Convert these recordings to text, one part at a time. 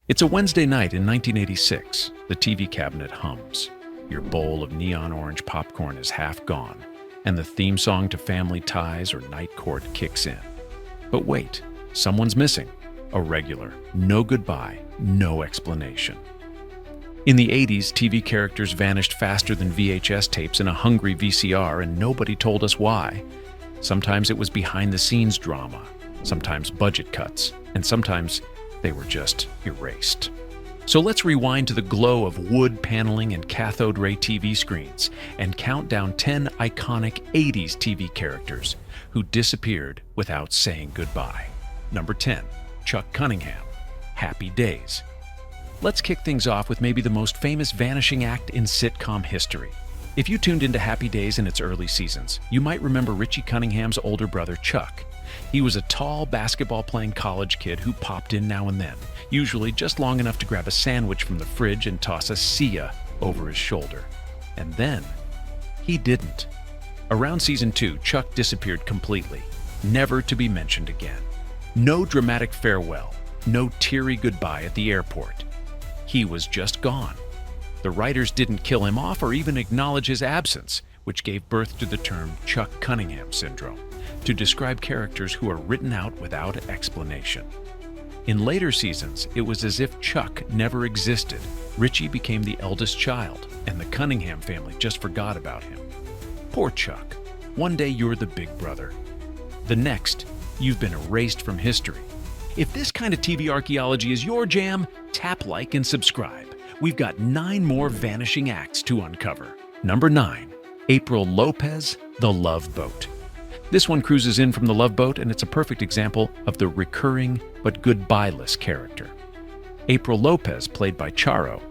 It's a Wednesday night in 1986. The TV cabinet hums. Your bowl of neon orange popcorn is half gone, and the theme song to Family Ties or Night Court kicks in. But wait, someone's missing. A regular. No goodbye, no explanation. In the 80s, TV characters vanished faster than VHS tapes in a hungry VCR, and nobody told us why. Sometimes it was behind-the-scenes drama, sometimes budget cuts, and sometimes they were just erased. So let's rewind to the glow of wood paneling and cathode ray TV screens and count down 10 iconic 80s TV characters who disappeared without saying goodbye. Number 10, Chuck Cunningham, Happy Days. Let's kick things off with maybe the most famous vanishing act in sitcom history. If you tuned into Happy Days in its early seasons, you might remember Richie Cunningham's older brother, Chuck. He was a tall, basketball-playing college kid who popped in now and then, usually just long enough to grab a sandwich from the fridge and toss a "see ya" over his shoulder. And then, he didn't. Around season 2, Chuck disappeared completely, never to be mentioned again. No dramatic farewell, no teary goodbye at the airport. He was just gone. The writers didn't kill him off or even acknowledge his absence, which gave birth to the term Chuck Cunningham syndrome, to describe characters who are written out without explanation. In later seasons, it was as if Chuck never existed. Richie became the eldest child, and the Cunningham family just forgot about him. Poor Chuck. One day you're the big brother. The next, you've been erased from history. If this kind of TV archaeology is your jam, tap like and subscribe. We've got 9 more vanishing acts to uncover. Number 9, April Lopez, The Love Boat. This one cruises in from the Love Boat, and it's a perfect example of the recurring but goodbye-less character. April Lopez, played by Charo.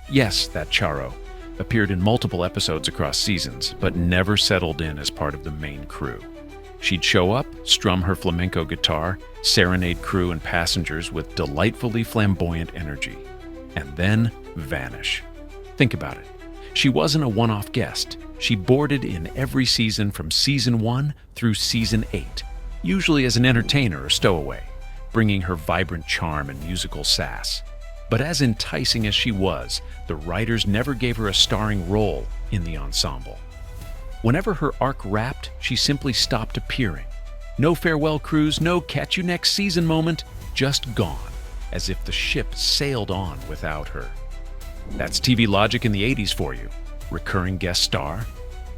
Yes, that Charo. Appeared in multiple episodes across seasons, but never settled in as part of the main crew. She'd show up, strum her flamenco guitar, serenade crew and passengers with delightfully flamboyant energy, and then vanish. Think about it. She wasn't a one-off guest. She boarded in every season from season 1 through season 8, usually as an entertainer or stowaway, bringing her vibrant charm and musical sass. But as enticing as she was, the writers never gave her a starring role in the ensemble. Whenever her arc wrapped, she simply stopped appearing. No farewell cruise, no catch you next season moment, just gone, as if the ship sailed on without her. That's TV logic in the 80s for you. Recurring guest star?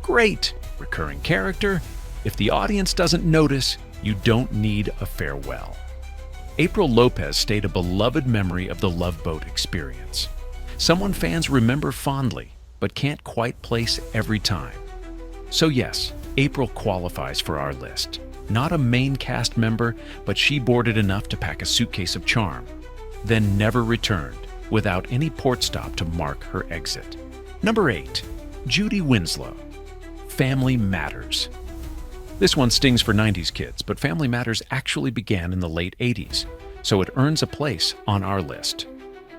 Great! Recurring character? If the audience doesn't notice, you don't need a farewell. April Lopez stayed a beloved memory of the Love Boat experience. Someone fans remember fondly, but can't quite place every time. So yes, April qualifies for our list. Not a main cast member, but she boarded enough to pack a suitcase of charm, then never returned without any port stop to mark her exit. Number 8, Judy Winslow, Family Matters. This one stings for 90s kids, but Family Matters actually began in the late 80s, so it earns a place on our list.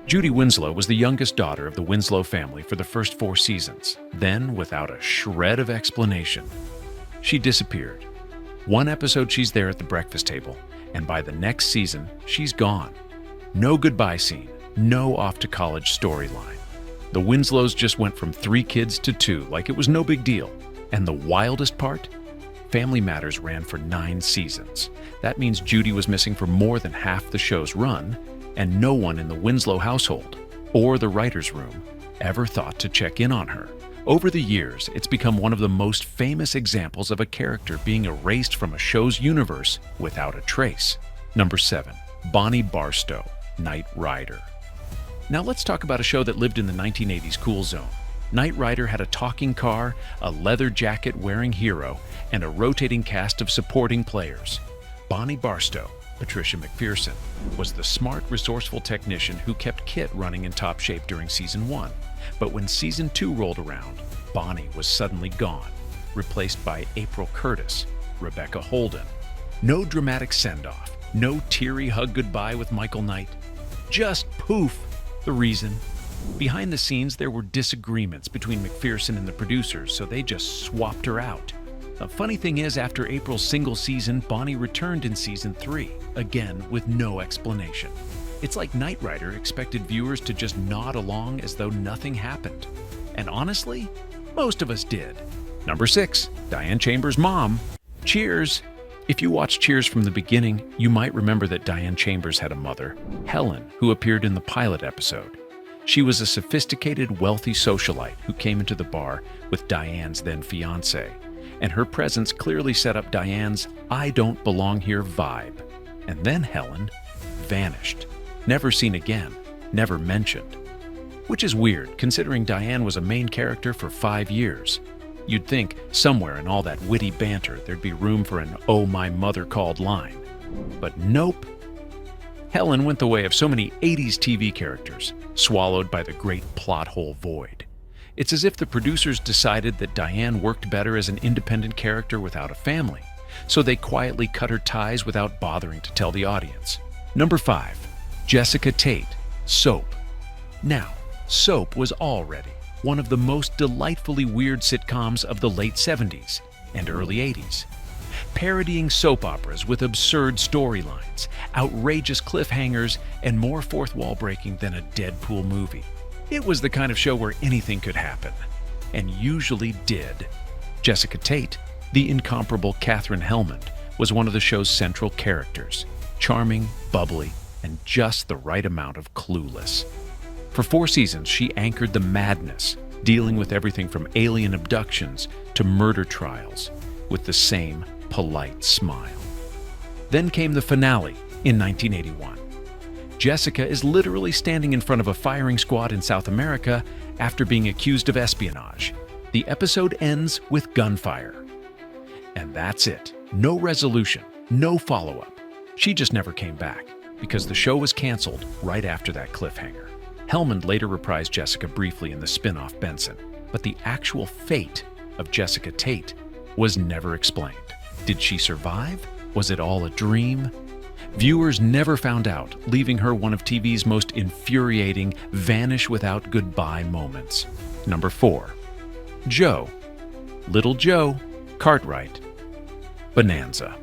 Judy Winslow was the youngest daughter of the Winslow family for the first 4 seasons. Then, without a shred of explanation, she disappeared. One episode she's there at the breakfast table, and by the next season, she's gone. No goodbye scene, no off-to-college storyline. The Winslows just went from 3 kids to 2 like it was no big deal. And the wildest part? Family Matters ran for 9 seasons. That means Judy was missing for more than half the show's run, and no one in the Winslow household, or the writer's room, ever thought to check in on her. Over the years, it's become one of the most famous examples of a character being erased from a show's universe without a trace. Number 7, Bonnie Barstow, Knight Rider. Now let's talk about a show that lived in the 1980s cool zone. Knight Rider had a talking car, a leather jacket-wearing hero, and a rotating cast of supporting players. Bonnie Barstow, Patricia McPherson, was the smart, resourceful technician who kept Kit running in top shape during season 1. But when season 2 rolled around, Bonnie was suddenly gone, replaced by April Curtis, Rebecca Holden. No dramatic send-off, no teary hug goodbye with Michael Knight. Just poof! The reason? Behind the scenes, there were disagreements between McPherson and the producers, so they just swapped her out. The funny thing is, after April's single season, Bonnie returned in season 3, again with no explanation. It's like Knight Rider expected viewers to just nod along as though nothing happened. And honestly, most of us did. Number 6, Diane Chambers' mom. Cheers! If you watched Cheers from the beginning, you might remember that Diane Chambers had a mother, Helen, who appeared in the pilot episode. She was a sophisticated, wealthy socialite who came into the bar with Diane's then fiancé, and her presence clearly set up Diane's "I don't belong here" vibe. And then Helen vanished, never seen again, never mentioned. Which is weird, considering Diane was a main character for 5 years. You'd think somewhere in all that witty banter there'd be room for an "oh, my mother called" line. But nope. Helen went the way of so many 80s TV characters, swallowed by the great plot hole void. It's as if the producers decided that Diane worked better as an independent character without a family, so they quietly cut her ties without bothering to tell the audience. Number 5, Jessica Tate, Soap. Now, Soap was already one of the most delightfully weird sitcoms of the late 70s and early 80s. Parodying soap operas with absurd storylines, outrageous cliffhangers, and more fourth wall breaking than a Deadpool movie. It was the kind of show where anything could happen, and usually did. Jessica Tate, the incomparable Katherine Helmond, was one of the show's central characters, charming, bubbly, and just the right amount of clueless. For 4 seasons, she anchored the madness, dealing with everything from alien abductions to murder trials, with the same polite smile. Then came the finale in 1981. Jessica is literally standing in front of a firing squad in South America after being accused of espionage. The episode ends with gunfire. And that's it. No resolution, no follow-up. She just never came back, because the show was canceled right after that cliffhanger. Helmond later reprised Jessica briefly in the spin-off Benson, but the actual fate of Jessica Tate was never explained. Did she survive? Was it all a dream? Viewers never found out, leaving her one of TV's most infuriating vanish without goodbye moments. Number 4, Joe. Little Joe Cartwright. Bonanza.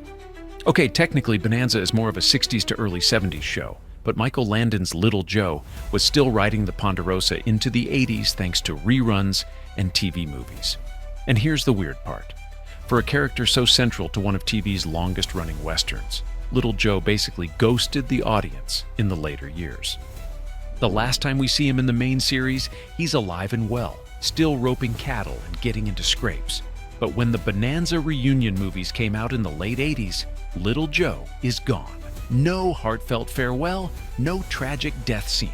Okay, technically Bonanza is more of a 60s to early 70s show, but Michael Landon's Little Joe was still riding the Ponderosa into the 80s thanks to reruns and TV movies. And here's the weird part. For a character so central to one of TV's longest-running westerns, Little Joe basically ghosted the audience in the later years. The last time we see him in the main series, he's alive and well, still roping cattle and getting into scrapes. But when the Bonanza reunion movies came out in the late 80s, Little Joe is gone. No heartfelt farewell, no tragic death scene.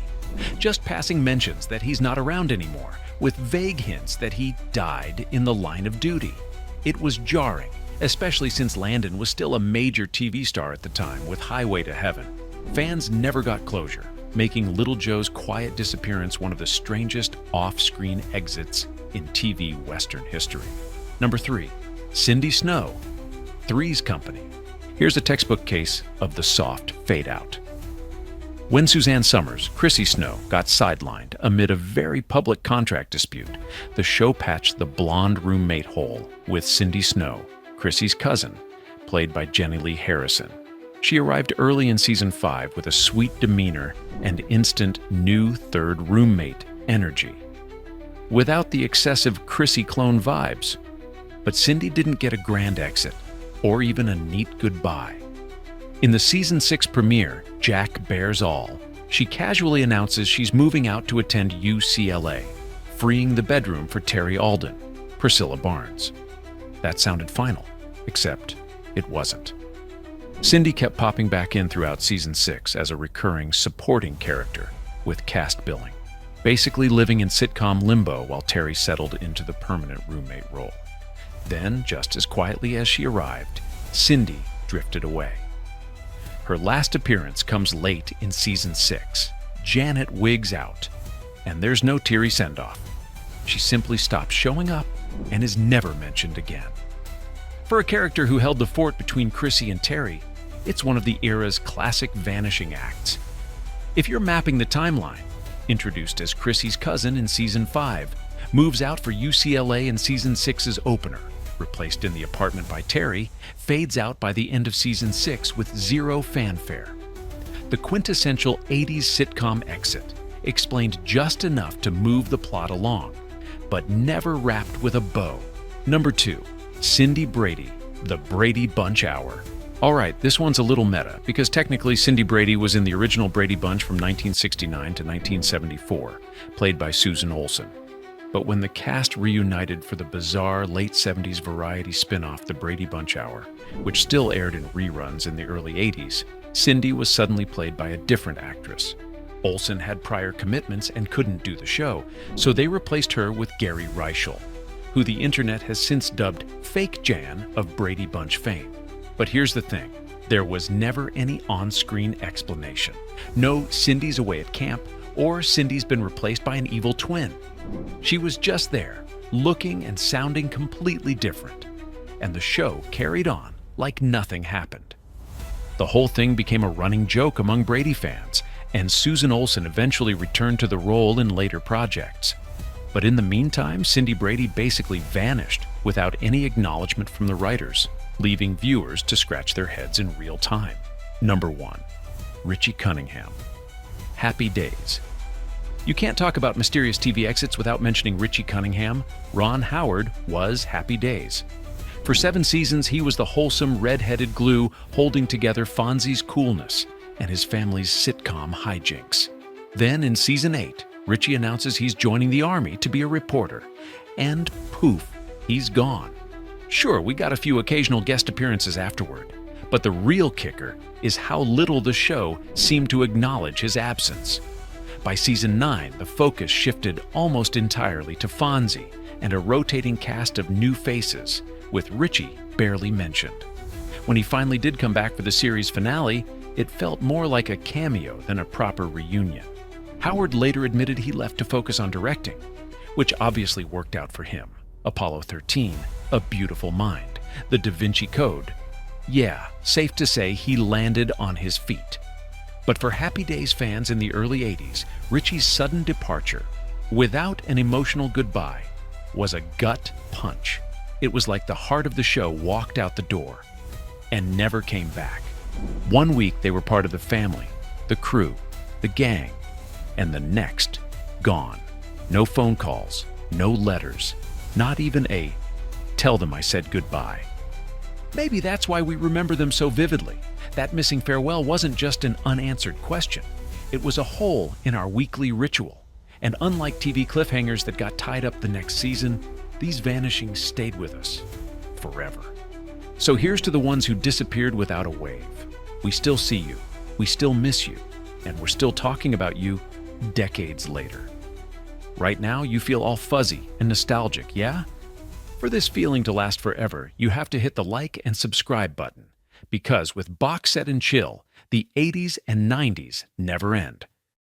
Just passing mentions that he's not around anymore, with vague hints that he died in the line of duty. It was jarring, especially since Landon was still a major TV star at the time with Highway to Heaven. Fans never got closure, making Little Joe's quiet disappearance one of the strangest off-screen exits in TV Western history. Number 3, Cindy Snow, Three's Company. Here's a textbook case of the soft fade-out. When Suzanne Summers, Chrissy Snow, got sidelined amid a very public contract dispute, the show patched the blonde roommate hole with Cindy Snow, Chrissy's cousin, played by Jenny Lee Harrison. She arrived early in season 5 with a sweet demeanor and instant new third roommate energy, without the excessive Chrissy clone vibes. But Cindy didn't get a grand exit, or even a neat goodbye. In the season 6 premiere, Jack Bears All, she casually announces she's moving out to attend UCLA, freeing the bedroom for Terry Alden, Priscilla Barnes. That sounded final, except it wasn't. Cindy kept popping back in throughout season 6 as a recurring supporting character with cast billing, basically living in sitcom limbo while Terry settled into the permanent roommate role. Then, just as quietly as she arrived, Cindy drifted away. Her last appearance comes late in season 6. Janet wigs out, and there's no teary send-off. She simply stops showing up and is never mentioned again. For a character who held the fort between Chrissy and Terry, it's one of the era's classic vanishing acts. If you're mapping the timeline, introduced as Chrissy's cousin in season 5, moves out for UCLA in season 6's opener, replaced in the apartment by Terry, fades out by the end of season 6 with zero fanfare. the quintessential 80s sitcom exit, explained just enough to move the plot along, but never wrapped with a bow. Number 2. Cindy Brady, The Brady Bunch Hour. All right, this one's a little meta, because technically Cindy Brady was in the original Brady Bunch from 1969 to 1974, played by Susan Olsen. But when the cast reunited for the bizarre late 70s variety spin-off The Brady Bunch Hour, which still aired in reruns in the early 80s, Cindy was suddenly played by a different actress. Olsen had prior commitments and couldn't do the show, so they replaced her with Gary Reichel, who the internet has since dubbed Fake Jan of Brady Bunch fame. But here's the thing, there was never any on-screen explanation. No Cindy's away at camp, or Cindy's been replaced by an evil twin. She was just there, looking and sounding completely different. And the show carried on like nothing happened. The whole thing became a running joke among Brady fans, and Susan Olsen eventually returned to the role in later projects. But in the meantime, Cindy Brady basically vanished without any acknowledgement from the writers, leaving viewers to scratch their heads in real time. Number 1. Richie Cunningham, Happy Days. You can't talk about mysterious TV exits without mentioning Richie Cunningham. Ron Howard was Happy Days. For 7 seasons, he was the wholesome red-headed glue holding together Fonzie's coolness and his family's sitcom hijinks. Then in season 8, Richie announces he's joining the Army to be a reporter. And poof, he's gone. Sure, we got a few occasional guest appearances afterward, but the real kicker is how little the show seemed to acknowledge his absence. By season 9, the focus shifted almost entirely to Fonzie and a rotating cast of new faces, with Richie barely mentioned. When he finally did come back for the series finale, it felt more like a cameo than a proper reunion. Howard later admitted he left to focus on directing, which obviously worked out for him. Apollo 13, A Beautiful Mind, The Da Vinci Code. Yeah, safe to say he landed on his feet. But for Happy Days fans in the early 80s, Richie's sudden departure, without an emotional goodbye, was a gut punch. It was like the heart of the show walked out the door and never came back. One week they were part of the family, the crew, the gang, and the next, gone. No phone calls, no letters, not even a "tell them I said goodbye." Maybe that's why we remember them so vividly. That missing farewell wasn't just an unanswered question. It was a hole in our weekly ritual. And unlike TV cliffhangers that got tied up the next season, these vanishings stayed with us forever. So here's to the ones who disappeared without a wave. We still see you, we still miss you, and we're still talking about you decades later. Right now, you feel all fuzzy and nostalgic, yeah? For this feeling to last forever, you have to hit the like and subscribe button. Because with Box Set and Chill, the 80s and 90s never end.